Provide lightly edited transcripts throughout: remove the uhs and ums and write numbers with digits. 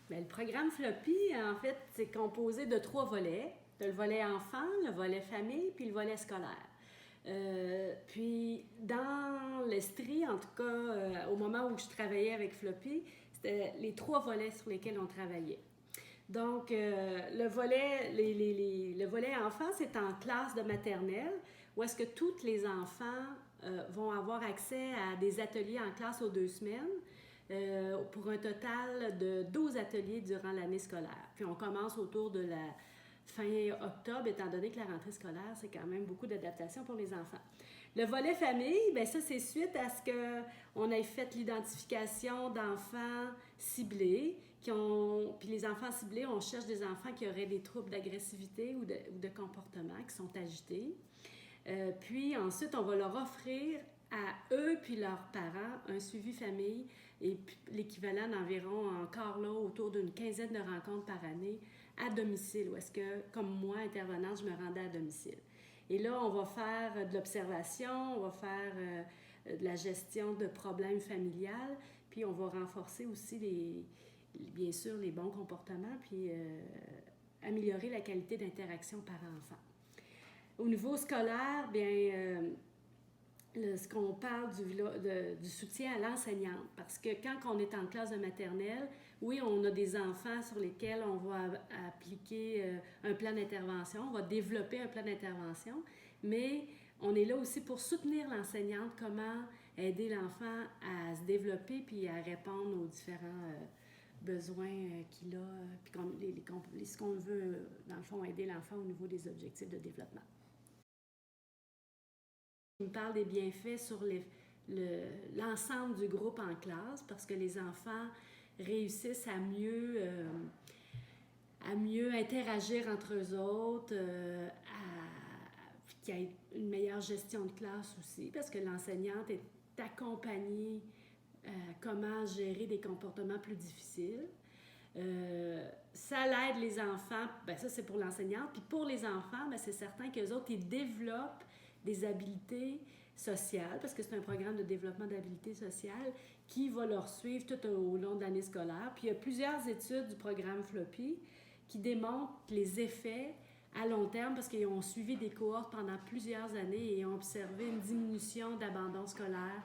Bien, le programme Floppy, en fait, c'est composé de 3 volets. Le volet enfant, le volet famille, puis le volet scolaire. Puis, dans l'Estrie, en tout cas, au moment où je travaillais avec Floppy, c'était les 3 volets sur lesquels on travaillait. Donc, le volet enfant, c'est en classe de maternelle, où est-ce que tous les enfants vont avoir accès à des ateliers en classe aux 2 semaines, pour un total de 12 ateliers durant l'année scolaire. Puis on commence autour de la fin octobre, étant donné que la rentrée scolaire, c'est quand même beaucoup d'adaptation pour les enfants. Le volet famille, bien ça, c'est suite à ce qu'on ait fait l'identification d'enfants ciblés. Puis les enfants ciblés, on cherche des enfants qui auraient des troubles d'agressivité ou de comportement, qui sont agités. Puis ensuite, on va leur offrir à eux puis leurs parents un suivi famille et l'équivalent d'environ encore là autour d'une quinzaine de rencontres par année à domicile, où est-ce que, comme moi, intervenante, je me rendais à domicile. Et là, on va faire de l'observation, on va faire de la gestion de problèmes familiales, puis on va renforcer aussi bien sûr les bons comportements, puis améliorer la qualité d'interaction parent-enfant. Au niveau scolaire, bien, ce qu'on parle du soutien à l'enseignante, parce que quand on est en classe de maternelle, oui, on a des enfants sur lesquels on va appliquer un plan d'intervention, on va développer un plan d'intervention, mais on est là aussi pour soutenir l'enseignante, comment aider l'enfant à se développer puis à répondre aux différents besoins qu'il a, puis ce qu'on veut, dans le fond, aider l'enfant au niveau des objectifs de développement. Il me parle des bienfaits sur l'ensemble du groupe en classe parce que les enfants réussissent à mieux interagir entre eux autres, qu'il y ait une meilleure gestion de classe aussi parce que l'enseignante est accompagnée comment gérer des comportements plus difficiles. Ça l'aide les enfants, bien ça c'est pour l'enseignante, puis pour les enfants, bien c'est certain qu'eux autres, ils développent des habiletés sociales, parce que c'est un programme de développement d'habiletés sociales qui va leur suivre tout au long de l'année scolaire. Puis il y a plusieurs études du programme Floppy qui démontrent les effets à long terme, parce qu'ils ont suivi des cohortes pendant plusieurs années et ont observé une diminution d'abandon scolaire,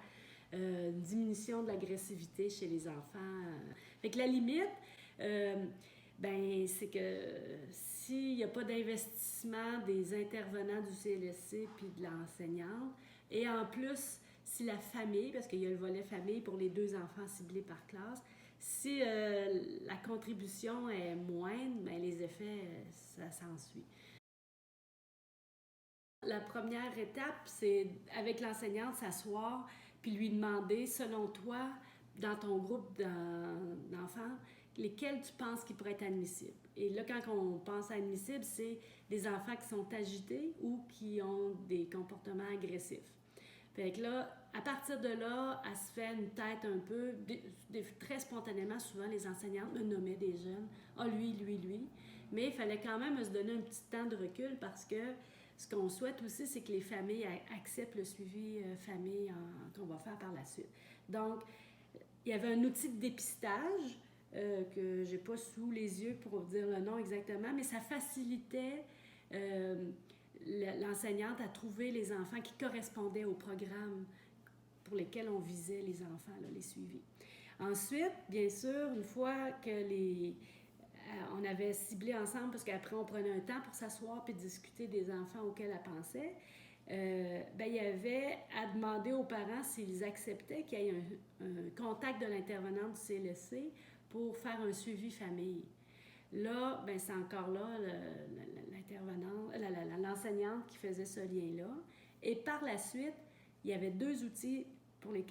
une diminution de l'agressivité chez les enfants. Fait que la limite, ben, c'est que s'il n'y a pas d'investissement des intervenants du CLSC puis de l'enseignante, et en plus, si la famille, parce qu'il y a le volet famille pour les 2 enfants ciblés par classe, si la contribution est moindre, ben, les effets, ça s'ensuit. La première étape, c'est avec l'enseignante s'asseoir puis lui demander, selon toi, dans ton groupe d'enfants, lesquels tu penses qui pourraient être admissibles. Et là, quand on pense à admissibles, c'est des enfants qui sont agités ou qui ont des comportements agressifs. Fait que là, à partir de là, elle se fait une tête un peu, très spontanément, souvent les enseignantes me nommaient des jeunes, ah lui, lui, lui. Mais il fallait quand même se donner un petit temps de recul parce que ce qu'on souhaite aussi, c'est que les familles acceptent le suivi famille qu'on va faire par la suite. Donc, il y avait un outil de dépistage que j'ai pas sous les yeux pour dire le nom exactement, mais ça facilitait l'enseignante à trouver les enfants qui correspondaient au programme pour lesquels on visait les enfants, là, les suivis. Ensuite, bien sûr, une fois que on avait ciblé ensemble, parce qu'après on prenait un temps pour s'asseoir et discuter des enfants auxquels elle pensait, ben, il y avait à demander aux parents s'ils acceptaient qu'il y ait un contact de l'intervenante du CLSC pour faire un suivi famille. Là, ben, c'est encore là l'enseignante qui faisait ce lien-là. Et par la suite, il y avait 2 outils avec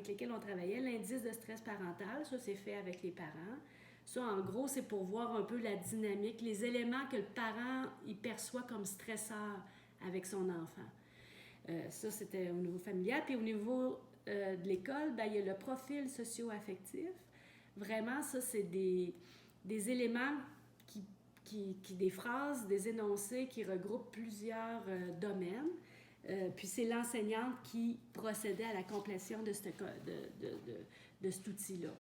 lesquels on travaillait. L'indice de stress parental, ça c'est fait avec les parents. Ça, en gros, c'est pour voir un peu la dynamique, les éléments que le parent il perçoit comme stresseurs avec son enfant. Ça, c'était au niveau familial. Puis au niveau de l'école, ben, il y a le profil socio-affectif. Vraiment, ça, c'est des éléments des phrases, des énoncés qui regroupent plusieurs domaines. Puis c'est l'enseignante qui procédait à la complétion de cet outil-là.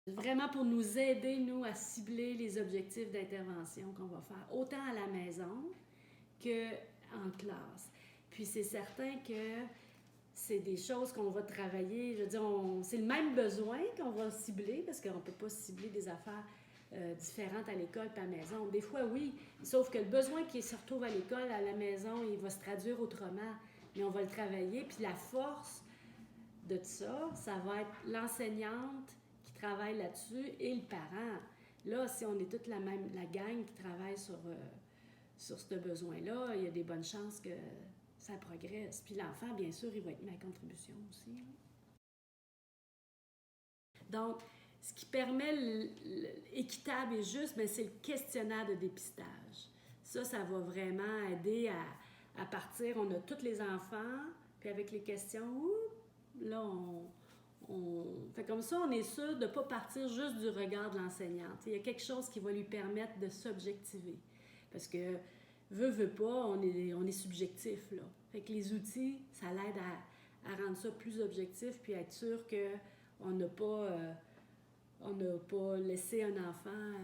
Vraiment pour nous aider, nous, à cibler les objectifs d'intervention qu'on va faire, autant à la maison qu'en classe. Puis c'est certain que c'est des choses qu'on va travailler. Je veux dire, c'est le même besoin qu'on va cibler, parce qu'on ne peut pas cibler des affaires différentes à l'école et à la maison. Des fois, oui, sauf que le besoin qui se retrouve à l'école, à la maison, il va se traduire autrement, mais on va le travailler. Puis la force de ça, ça va être l'enseignante qui travaille là-dessus et le parent. Là, si on est toute la gang qui travaille sur ce besoin-là, il y a des bonnes chances que ça progresse. Puis l'enfant, bien sûr, il va être mis à contribution aussi. Donc, ce qui permet l'équitable et juste, bien, c'est le questionnaire de dépistage. Ça va vraiment aider à partir. On a tous les enfants, puis avec les questions, là, on fait comme ça, on est sûr de ne pas partir juste du regard de l'enseignante. Il y a quelque chose qui va lui permettre de s'objectiver. Parce que, veut pas, on est subjectif, là. Fait que les outils, ça l'aide à rendre ça plus objectif, puis à être sûr qu'on n'a pas laissé un enfant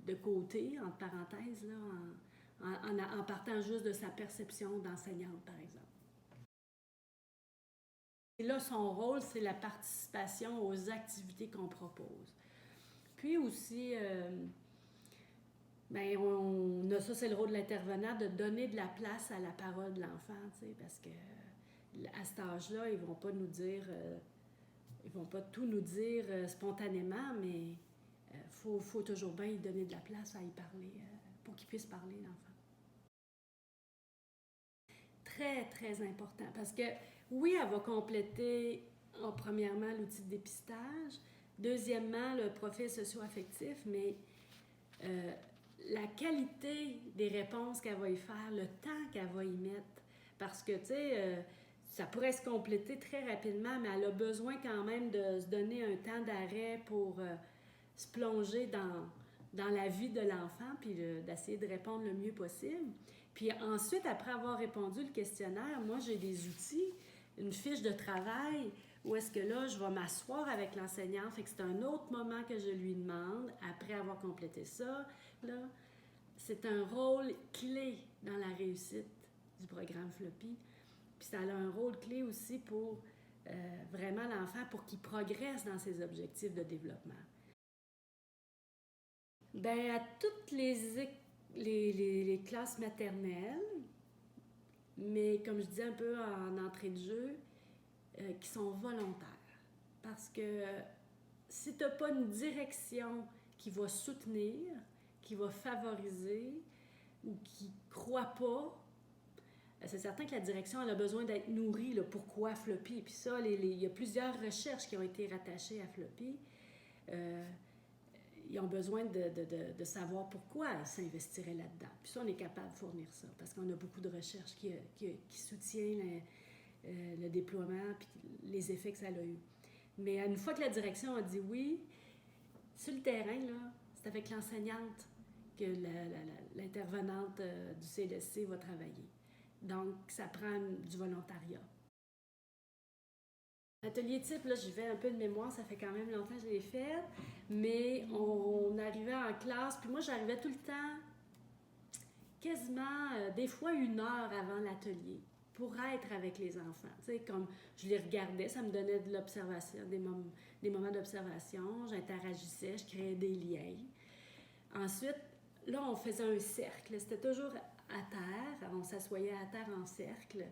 de côté, entre parenthèses, là, en partant juste de sa perception d'enseignante, par exemple. Et là, son rôle, c'est la participation aux activités qu'on propose. Puis aussi, ben, on a ça, c'est le rôle de l'intervenant, de donner de la place à la parole de l'enfant, parce que à cet âge-là, ils vont pas nous dire, ils vont pas tout nous dire spontanément, mais faut toujours bien y donner de la place à y parler, pour qu'il puisse parler, l'enfant. Très, très important, parce que oui, elle va compléter, premièrement, l'outil de dépistage, deuxièmement, le profil socio-affectif, mais la qualité des réponses qu'elle va y faire, le temps qu'elle va y mettre, parce que, tu sais, ça pourrait se compléter très rapidement, mais elle a besoin quand même de se donner un temps d'arrêt pour se plonger dans la vie de l'enfant, puis d'essayer de répondre le mieux possible. Puis ensuite, après avoir répondu le questionnaire, moi, j'ai des outils, une fiche de travail, où est-ce que là, je vais m'asseoir avec l'enseignant, fait que c'est un autre moment que je lui demande, après avoir complété ça, là. C'est un rôle clé dans la réussite du programme Floppy. Puis ça a un rôle clé aussi pour vraiment l'enfant, pour qu'il progresse dans ses objectifs de développement. Bien, à toutes les classes maternelles, mais comme je disais un peu en entrée de jeu, qui sont volontaires. Parce que si tu n'as pas une direction qui va soutenir, qui va favoriser ou qui ne croit pas, c'est certain que la direction elle a besoin d'être nourrie. Là, pourquoi Floppy? Puis ça, il y a plusieurs recherches qui ont été rattachées à Floppy. Ils ont besoin de savoir pourquoi ils s'investiraient là-dedans. Puis ça, on est capable de fournir ça, parce qu'on a beaucoup de recherches qui soutiennent le déploiement puis les effets que ça a eu. Mais une fois que la direction a dit oui, sur le terrain, là, c'est avec l'enseignante que l'intervenante du CLSC va travailler. Donc, ça prend du volontariat. L'atelier type, là, j'y vais un peu de mémoire, ça fait quand même longtemps que je l'ai fait, mais on arrivait en classe, puis moi, j'arrivais tout le temps, quasiment, des fois 1 heure avant l'atelier, pour être avec les enfants. Tu sais, comme je les regardais, ça me donnait de l'observation, des moments d'observation, j'interagissais, je créais des liens. Ensuite, là, on faisait un cercle, c'était toujours à terre, on s'assoyait à terre en cercle,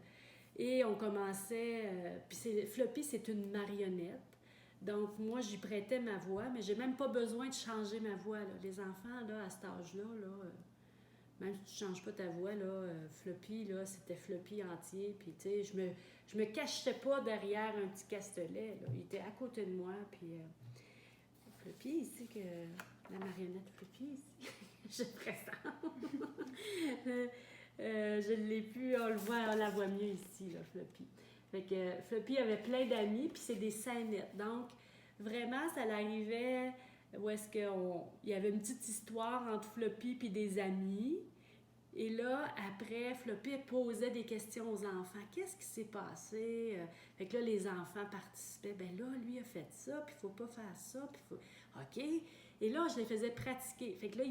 et on commençait, puis Floppy, c'est une marionnette, donc moi, j'y prêtais ma voix, mais j'ai même pas besoin de changer ma voix, là. Les enfants, là, à cet âge-là, même si tu ne changes pas ta voix, là, Floppy, là, c'était Floppy entier, puis tu sais, je me cachais pas derrière un petit castelet, là. Il était à côté de moi, puis Floppy, ici, que la marionnette Floppy, ici, je présente. Je l'ai plus, on la voit mieux ici, là, Floppy. Fait que Floppy avait plein d'amis, puis c'est des scénettes. Donc, vraiment, ça l'arrivait où est-ce qu'il y avait une petite histoire entre Floppy et des amis. Et là, après, Floppy posait des questions aux enfants. Qu'est-ce qui s'est passé? Fait que là, les enfants participaient. Ben là, lui a fait ça, puis il faut pas faire ça, puis faut... OK. Et là, je les faisais pratiquer. Fait que là,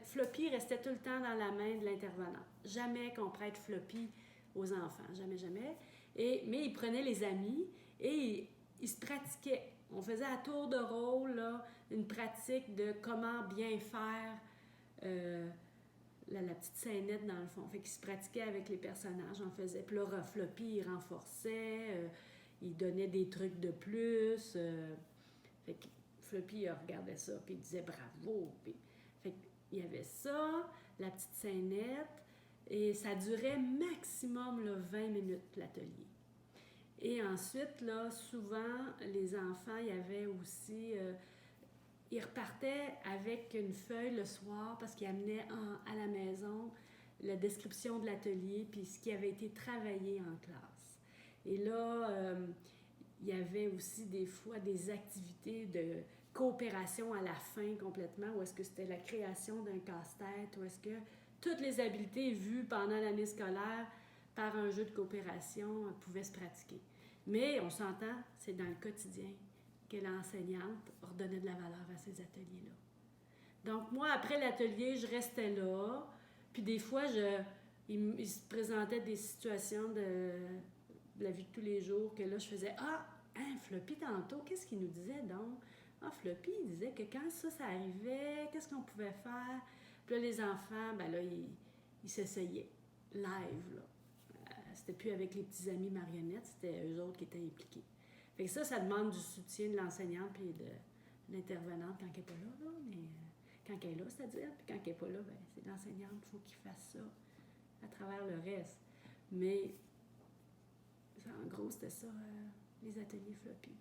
Floppy restait tout le temps dans la main de l'intervenant. Jamais qu'on prête Floppy aux enfants. Jamais, jamais. Mais il prenait les amis et il se pratiquait. On faisait à tour de rôle, là, une pratique de comment bien faire... la petite scénette dans le fond. Fait qu'il se pratiquait avec les personnages, on faisait. Puis là, Floppy, il renforçait, il donnait des trucs de plus. Fait que Floppy, il regardait ça, puis il disait bravo. Puis, fait qu'il y avait ça, la petite scénette, et ça durait maximum là, 20 minutes, l'atelier. Et ensuite, là, souvent, les enfants, il y avait aussi... ils repartaient avec une feuille le soir parce qu'ils amenaient à la maison la description de l'atelier puis ce qui avait été travaillé en classe. Et là, il y avait aussi des fois des activités de coopération à la fin complètement, où est-ce que c'était la création d'un casse-tête, où est-ce que toutes les habiletés vues pendant l'année scolaire par un jeu de coopération pouvaient se pratiquer. Mais on s'entend, c'est dans le quotidien que l'enseignante redonnait de la valeur à ces ateliers-là. Donc, moi, après l'atelier, je restais là, puis des fois, il se présentait des situations de la vie de tous les jours, que là, je faisais « Ah, hein, Floppy, tantôt, qu'est-ce qu'il nous disait donc? Ah, Floppy, il disait que quand ça arrivait, qu'est-ce qu'on pouvait faire? » Puis là, les enfants, ben là, ils s'essayaient, live, là. C'était plus avec les petits amis marionnettes, c'était eux autres qui étaient impliqués. Fait que ça demande du soutien de l'enseignante et de l'intervenante quand elle n'est pas là, mais quand elle est là, c'est-à-dire, puis quand elle n'est pas là, ben, c'est l'enseignante, il faut qu'il fasse ça à travers le reste. Mais en gros, c'était ça, les ateliers Floppy.